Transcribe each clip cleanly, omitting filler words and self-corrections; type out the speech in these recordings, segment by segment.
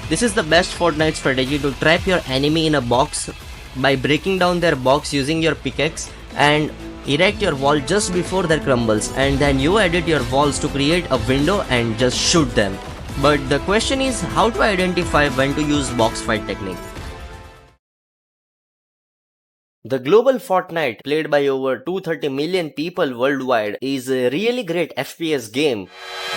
This is the best Fortnite strategy to trap your enemy in a box by breaking down their box using your pickaxe and erect your wall just before their crumbles, and then you edit your walls to create a window and just shoot them. But the question is how to identify when to use box fight technique. The global Fortnite, played by over 230 million people worldwide, is a really great FPS game.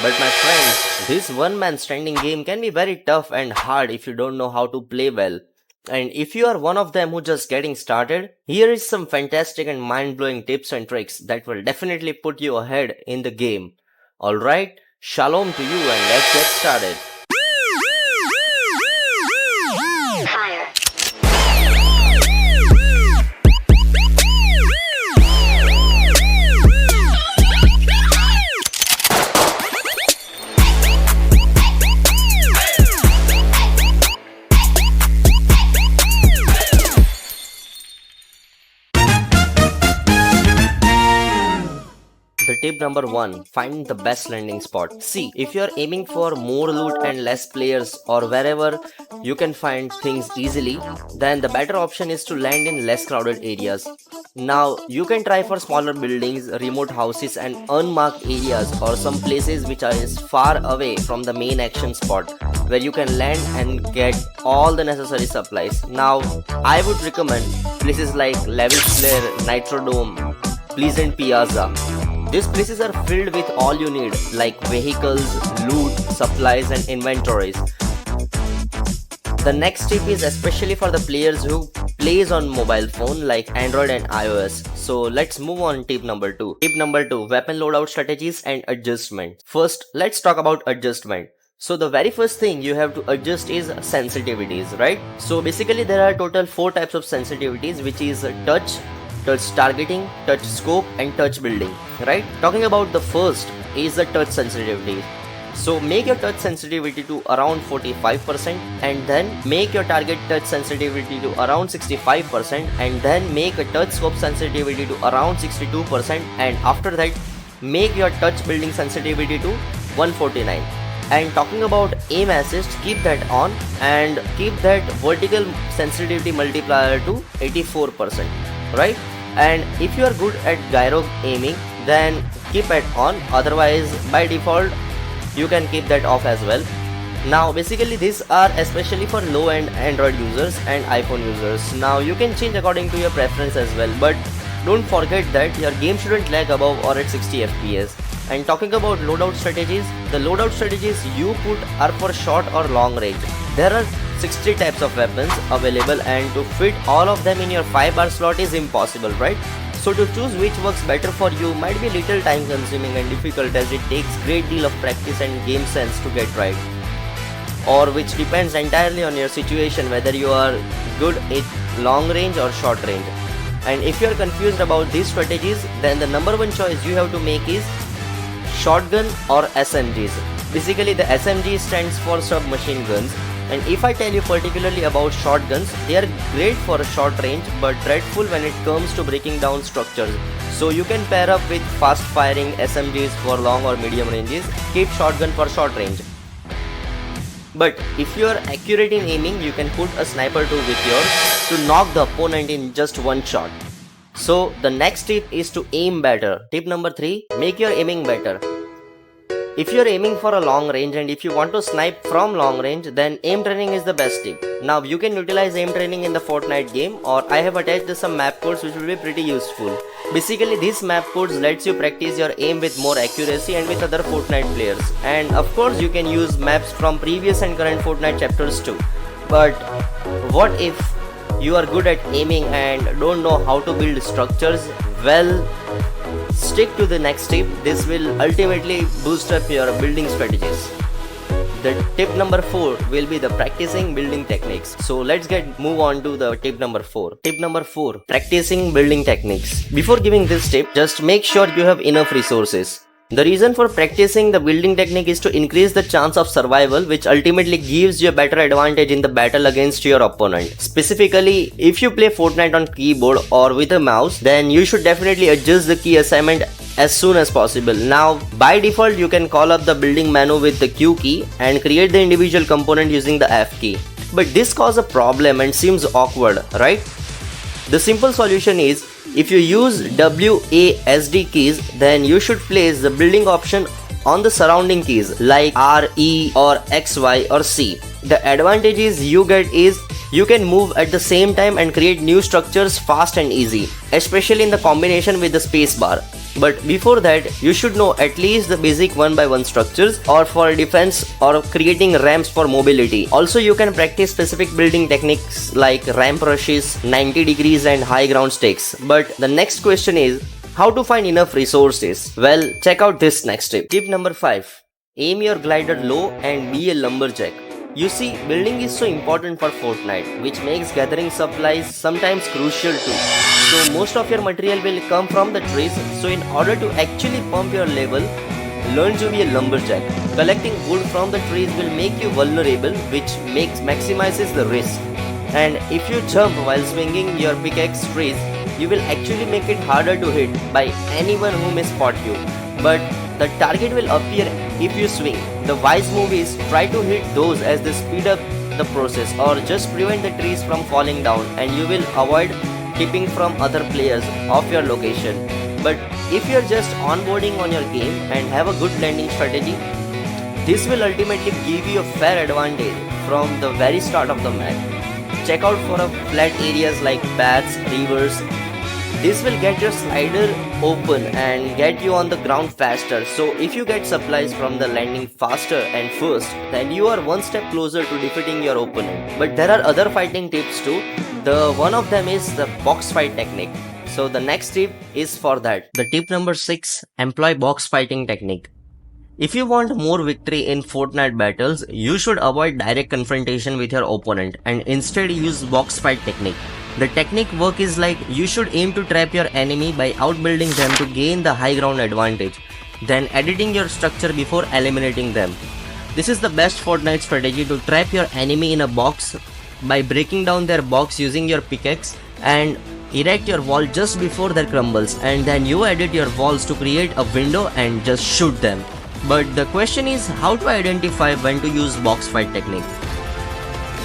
But my friends, this one-man standing game can be very tough and hard if you don't know how to play well. And if you are one of them who just getting started, here is some fantastic and mind-blowing tips and tricks that will definitely put you ahead in the game. Alright, shalom to you and let's get started. The tip number 1, find the best landing spot. See, if you are aiming for more loot and less players or wherever you can find things easily, then the better option is to land in less crowded areas. Now, you can try for smaller buildings, remote houses and unmarked areas, or some places which are far away from the main action spot where you can land and get all the necessary supplies. Now, I would recommend places like Level Flare, Nitrodome, Pleasant Piazza. These places are filled with all you need, like vehicles, loot, supplies and inventories. The next tip is especially for the players who plays on mobile phone like Android and iOS. So let's move on tip number 2. Tip number 2, weapon loadout strategies and adjustment. First, let's talk about adjustment. So the very first thing you have to adjust is sensitivities, right? So basically there are total 4 types of sensitivities, which is touch targeting, touch scope and touch building, right? Talking about the first is the touch sensitivity. So make your touch sensitivity to around 45% and then make your target touch sensitivity to around 65% and then make a touch scope sensitivity to around 62% and after that make your touch building sensitivity to 149. And talking about aim assist, keep that on and keep that vertical sensitivity multiplier to 84%, right? And if you are good at gyro aiming, then keep it on, otherwise by default you can keep that off as well. Now basically these are especially for low end Android users and iPhone users. Now you can change according to your preference as well, but don't forget that your game shouldn't lag above or at 60 FPS. And talking about loadout strategies, the loadout strategies you put are for short or long range. There are 60 types of weapons available and to fit all of them in your 5-bar slot is impossible, right? So to choose which works better for you might be little time consuming and difficult, as it takes great deal of practice and game sense to get right. Or which depends entirely on your situation, whether you are good at long range or short range. And if you are confused about these strategies, then the number 1 choice you have to make is shotgun or SMGs. Basically the SMG stands for submachine guns. And if I tell you particularly about shotguns, they are great for short range but dreadful when it comes to breaking down structures. So you can pair up with fast firing SMGs for long or medium ranges, keep shotgun for short range. But if you are accurate in aiming, you can put a sniper too with yours to knock the opponent in just one shot. So the next tip is to aim better. Tip number 3, make your aiming better. If you are aiming for a long range and if you want to snipe from long range, then aim training is the best tip. Now you can utilize aim training in the Fortnite game, or I have attached some map codes which will be pretty useful. Basically these map codes lets you practice your aim with more accuracy and with other Fortnite players. And of course you can use maps from previous and current Fortnite chapters too. But what if you are good at aiming and don't know how to build structures? Well, stick to the next tip. This will ultimately boost up your building strategies. The tip number 4 will be the practicing building techniques. So let's move on to the tip number 4. Tip number 4, practicing building techniques. Before giving this tip, just make sure you have enough resources. The reason for practicing the building technique is to increase the chance of survival, which ultimately gives you a better advantage in the battle against your opponent. Specifically, if you play Fortnite on keyboard or with a mouse, then you should definitely adjust the key assignment as soon as possible. Now by default you can call up the building menu with the Q key and create the individual component using the F key. But this causes a problem and seems awkward, right? The simple solution is, if you use WASD keys, then you should place the building option on the surrounding keys like R, E or X, Y or C. The advantages you get is you can move at the same time and create new structures fast and easy, especially in the combination with the spacebar. But before that, you should know at least the basic 1x1 structures or for defense or creating ramps for mobility. Also, you can practice specific building techniques like ramp rushes, 90 degrees and high ground stakes. But the next question is, how to find enough resources? Well, check out this next tip. Tip number 5. Aim your glider low and be a lumberjack. You see, building is so important for Fortnite, which makes gathering supplies sometimes crucial too. So most of your material will come from the trees, so in order to actually pump your level, learn to be a lumberjack. Collecting wood from the trees will make you vulnerable, which maximizes the risk. And if you jump while swinging your pickaxe trees, you will actually make it harder to hit by anyone who may spot you. But the target will appear if you swing. The wise move is try to hit those as they speed up the process, or just prevent the trees from falling down, and you will avoid tipping from other players off your location. But if you're just onboarding on your game and have a good landing strategy, this will ultimately give you a fair advantage from the very start of the map. Check out for flat areas like paths, rivers. This will get your slider open and get you on the ground faster. So if you get supplies from the landing faster and first, then you are one step closer to defeating your opponent. But there are other fighting tips too. The one of them is the box fight technique. So the next tip is for that. The tip number 6, employ box fighting technique. If you want more victory in Fortnite battles, you should avoid direct confrontation with your opponent and instead use box fight technique. The technique work is like, you should aim to trap your enemy by outbuilding them to gain the high ground advantage, then editing your structure before eliminating them. This is the best Fortnite strategy to trap your enemy in a box by breaking down their box using your pickaxe and erect your wall just before their crumbles, and then you edit your walls to create a window and just shoot them. But the question is how to identify when to use box fight technique.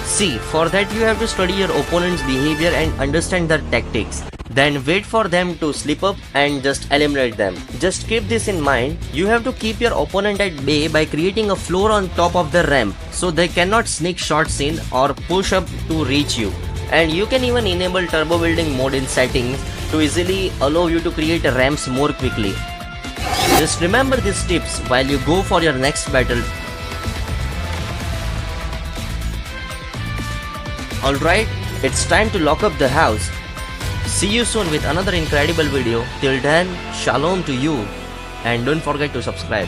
See, for that you have to study your opponent's behavior and understand their tactics. Then wait for them to slip up and just eliminate them. Just keep this in mind, you have to keep your opponent at bay by creating a floor on top of the ramp so they cannot sneak shots in or push up to reach you. And you can even enable turbo building mode in settings to easily allow you to create ramps more quickly. Just remember these tips while you go for your next battle. Alright, it's time to lock up the house. See you soon with another incredible video. Till then, shalom to you, and don't forget to subscribe.